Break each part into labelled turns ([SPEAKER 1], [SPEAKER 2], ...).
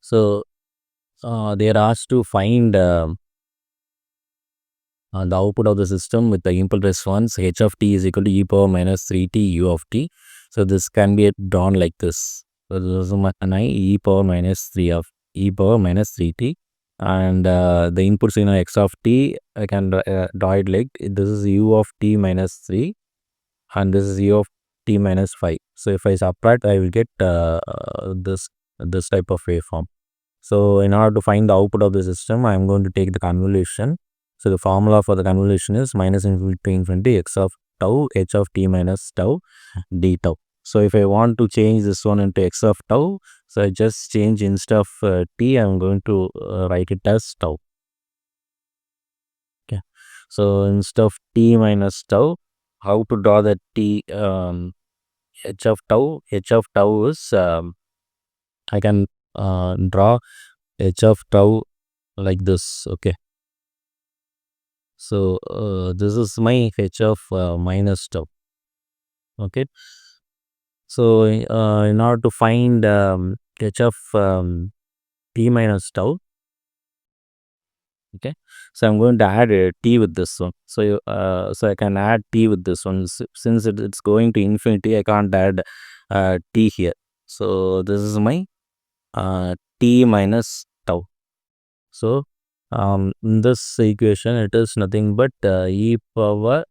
[SPEAKER 1] So they are asked to find the output of the system with the impulse response h of t is equal to e power minus 3t u of t. So this can be drawn like this. So this is my e power minus 3t, and the input signal x of t I can draw it like this is u of t minus 3, and this is u of t minus 5. So if I subtract, I will get this type of waveform. So in order to find the output of the system, I am going to take the convolution. So the formula for the convolution is minus infinity to infinity x of tau h of t minus tau d tau. So if I want to change this one into x of tau, so I just change instead of t, I am going to write it as tau. Okay. So instead of t minus tau, how to draw the t h of tau? H of tau is I can draw h of tau like this. Okay. So this is my h of minus tau. Okay. So in order to find h of t minus tau, okay, so I'm going to add t with this one. So so I can add t with this one. Since it's going to infinity, I can't add t here. So this is my t minus tau. So in this equation, it is nothing but e power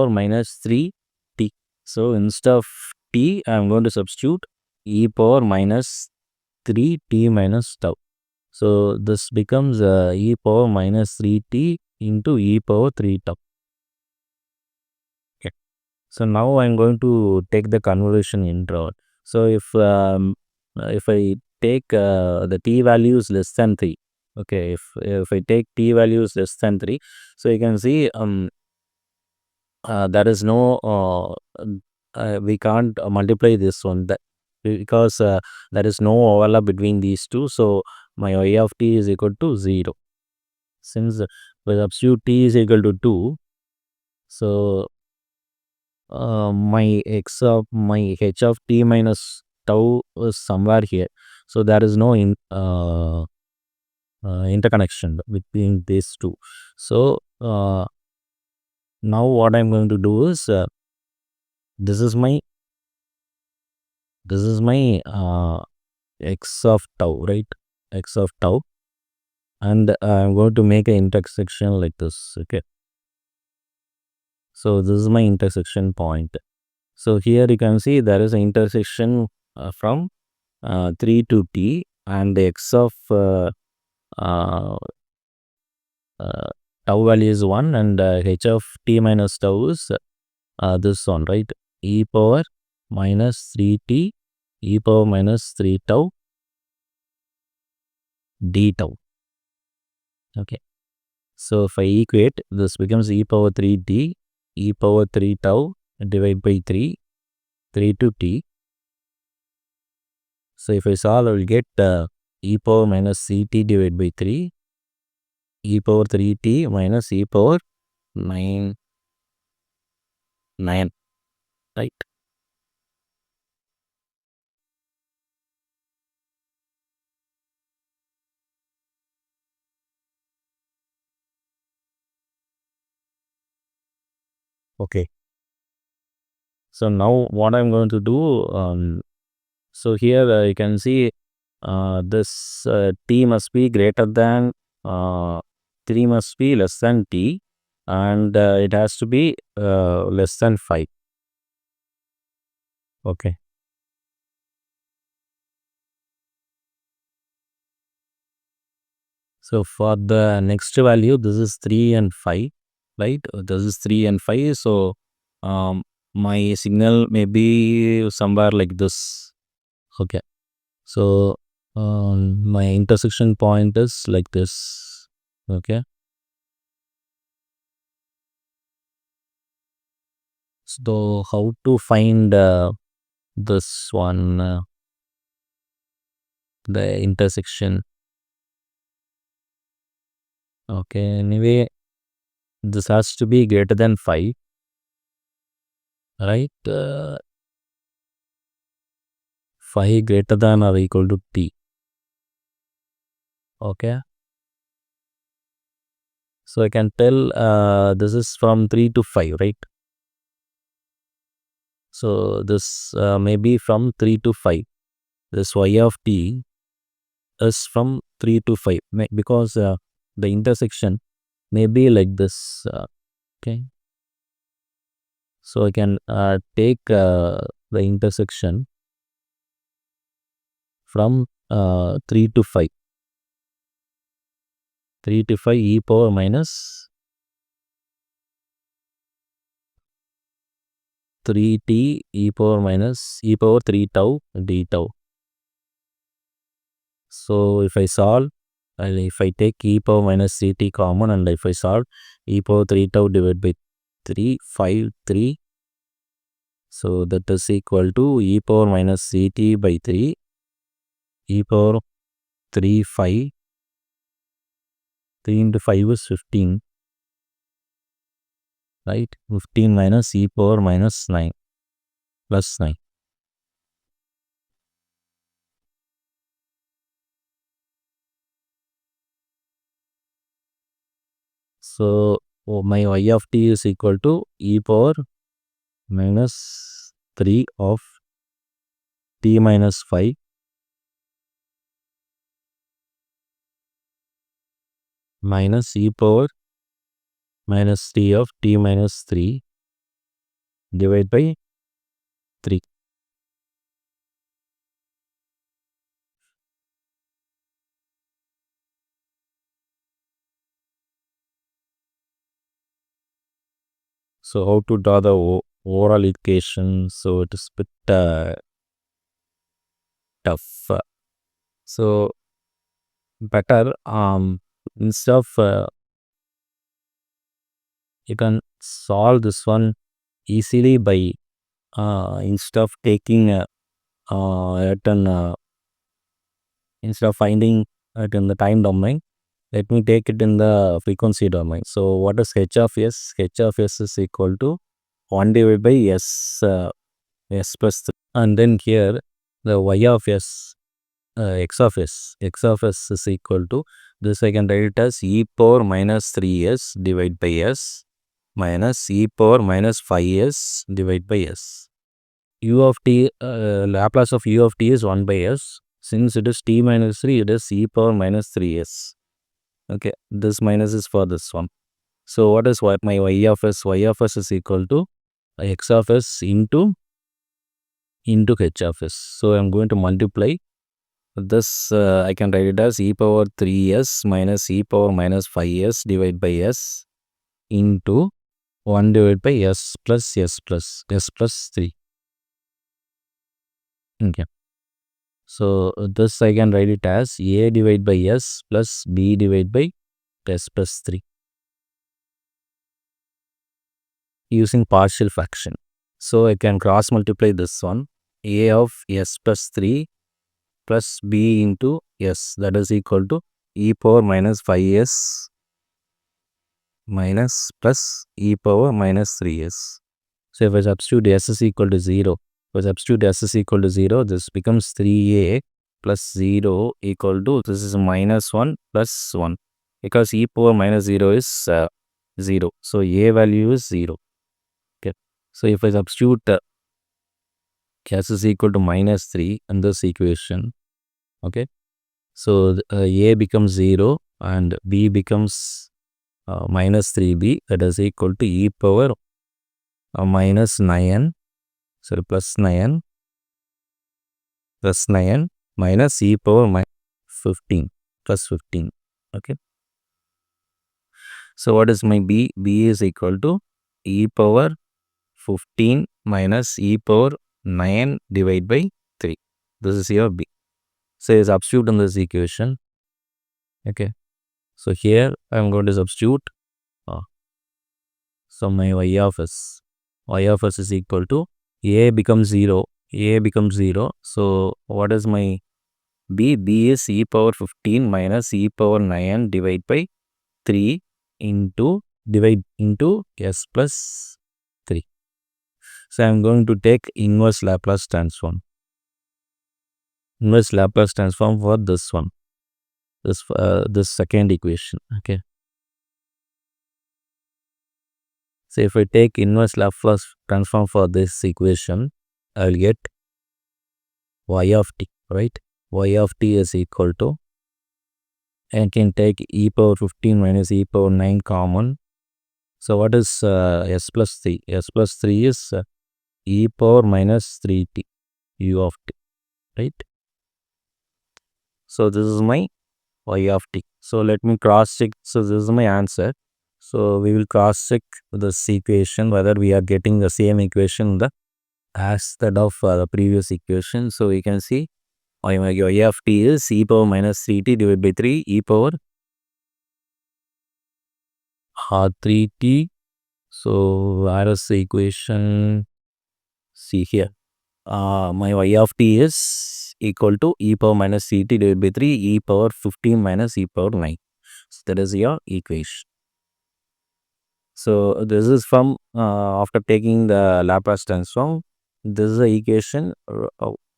[SPEAKER 1] minus 3 t. So instead of t, I am going to substitute e power minus 3 t minus tau. So this becomes e power minus 3 t into e power 3 tau. Okay. So now I am going to take the convolution interval. So if I take the t value is less than 3. Okay, if I take t values less than 3, so you can see there is no we can't multiply this one, that because there is no overlap between these two. So my y of t is equal to 0. Since with substitute t is equal to 2, so my h of t minus tau is somewhere here. So there is no interconnection between these two. So now what I'm going to do is this is my x of tau, right? X of tau, and I'm going to make an intersection like this. Okay, so this is my intersection point. So here you can see there is an intersection from 3 to t, and the x of uh, tau value is 1, and h of t minus tau is this one, right? E power minus 3t, e power minus 3 tau d tau. Okay. So if I equate, this becomes e power 3t, e power 3 tau divided by 3 to t. So if I solve, I will get e power minus ct divided by 3, e power 3t minus e power 9, right? Okay. So now what I'm going to do, so here you can see this t must be greater than 3 must be less than t, and it has to be less than 5. Okay. So for the next value, this is 3 and 5, right? This is 3 and 5. So my signal may be somewhere like this. Okay. So my intersection point is like this. Okay. So how to find this one, the intersection? Okay. Anyway, this has to be greater than 5, right? 5 greater than or equal to t. Okay. So I can tell this is from 3 to 5, right? So this may be from 3 to 5. This y of t is from 3 to 5 because the intersection may be like this. Okay. So I can take the intersection from 3 to 5. 3 to 5 e power minus 3t e power minus e power 3 tau d tau. So if I solve, and if I take e power minus ct common, and if I solve e power 3 tau divided by 3, 5, 3. So that is equal to e power minus ct by 3, e power 3, 5. 3 into 5 is 15, right? 15 minus e power minus 9 plus 9. So my y of t is equal to e power minus 3 of t minus 5 minus e power minus t of t minus 3 divided by 3. So how to draw the overall equation? So it is a bit tough. So better instead of you can solve this one easily by instead of taking instead of finding it in the time domain, let me take it in the frequency domain. So what is h of s? H of s is equal to 1 divided by s plus 3. And then here the y of s, x of s is equal to this. I can write it as e power minus 3s divided by s minus e power minus 5s divided by s. U of t, Laplace of u of t is 1 by s. Since it is t minus 3, it is e power minus 3s. Okay, this minus is for this one. So what is my y of s? Y of s is equal to x of s into h of s. So I'm going to multiply this. I can write it as e power 3s minus e power minus 5s divided by s into 1 divided by s plus 3. Okay. So this I can write it as a divided by s plus b divided by s plus 3 using partial fraction. So I can cross multiply this one, a of s plus 3 plus b into s, that is equal to e power minus 5s minus plus e power minus 3s. So if I substitute s is equal to 0, if I substitute s is equal to 0, this becomes 3a plus 0 equal to, this is minus 1 plus 1, because e power minus 0 is 0. So a value is 0. Okay. So if I substitute s is equal to minus 3 in this equation, okay. So a becomes 0 and b becomes minus 3b, that is equal to e power minus 9, sorry, plus 9 minus e power minus 15 plus 15. Okay. So what is my b? B is equal to e power 15 minus e power 9 divided by 3. This is your b. So substitute in this equation. Okay. So here I am going to substitute. So my y of s is equal to a becomes 0. A becomes 0. So what is my b? B is e power 15 minus e power 9 divided by 3 into s plus 3. So I am going to take inverse Laplace transform. Inverse Laplace transform for this one. this second equation. Okay, so if I take inverse Laplace transform for this equation, I will get y of t, right? Y of t is equal to, I can take e power 15 minus e power 9 common. So what is s plus 3? S plus 3 is e power minus 3t u of t, right? So this is my y of t. So let me cross check. So this is my answer. So we will cross check this equation whether we are getting the same equation as that of the previous equation. So we can see y of t is e power minus 3t divided by 3 e power 3t. So where is the equation? See here. My y of t is equal to e power minus 3t divided by 3 e power 15 minus e power 9. So that is your equation. So this is from after taking the Laplace transform. This is the equation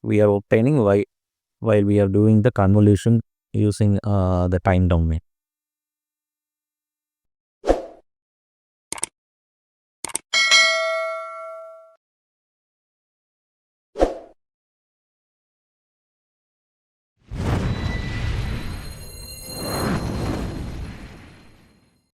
[SPEAKER 1] we are obtaining while we are doing the convolution using the time domain.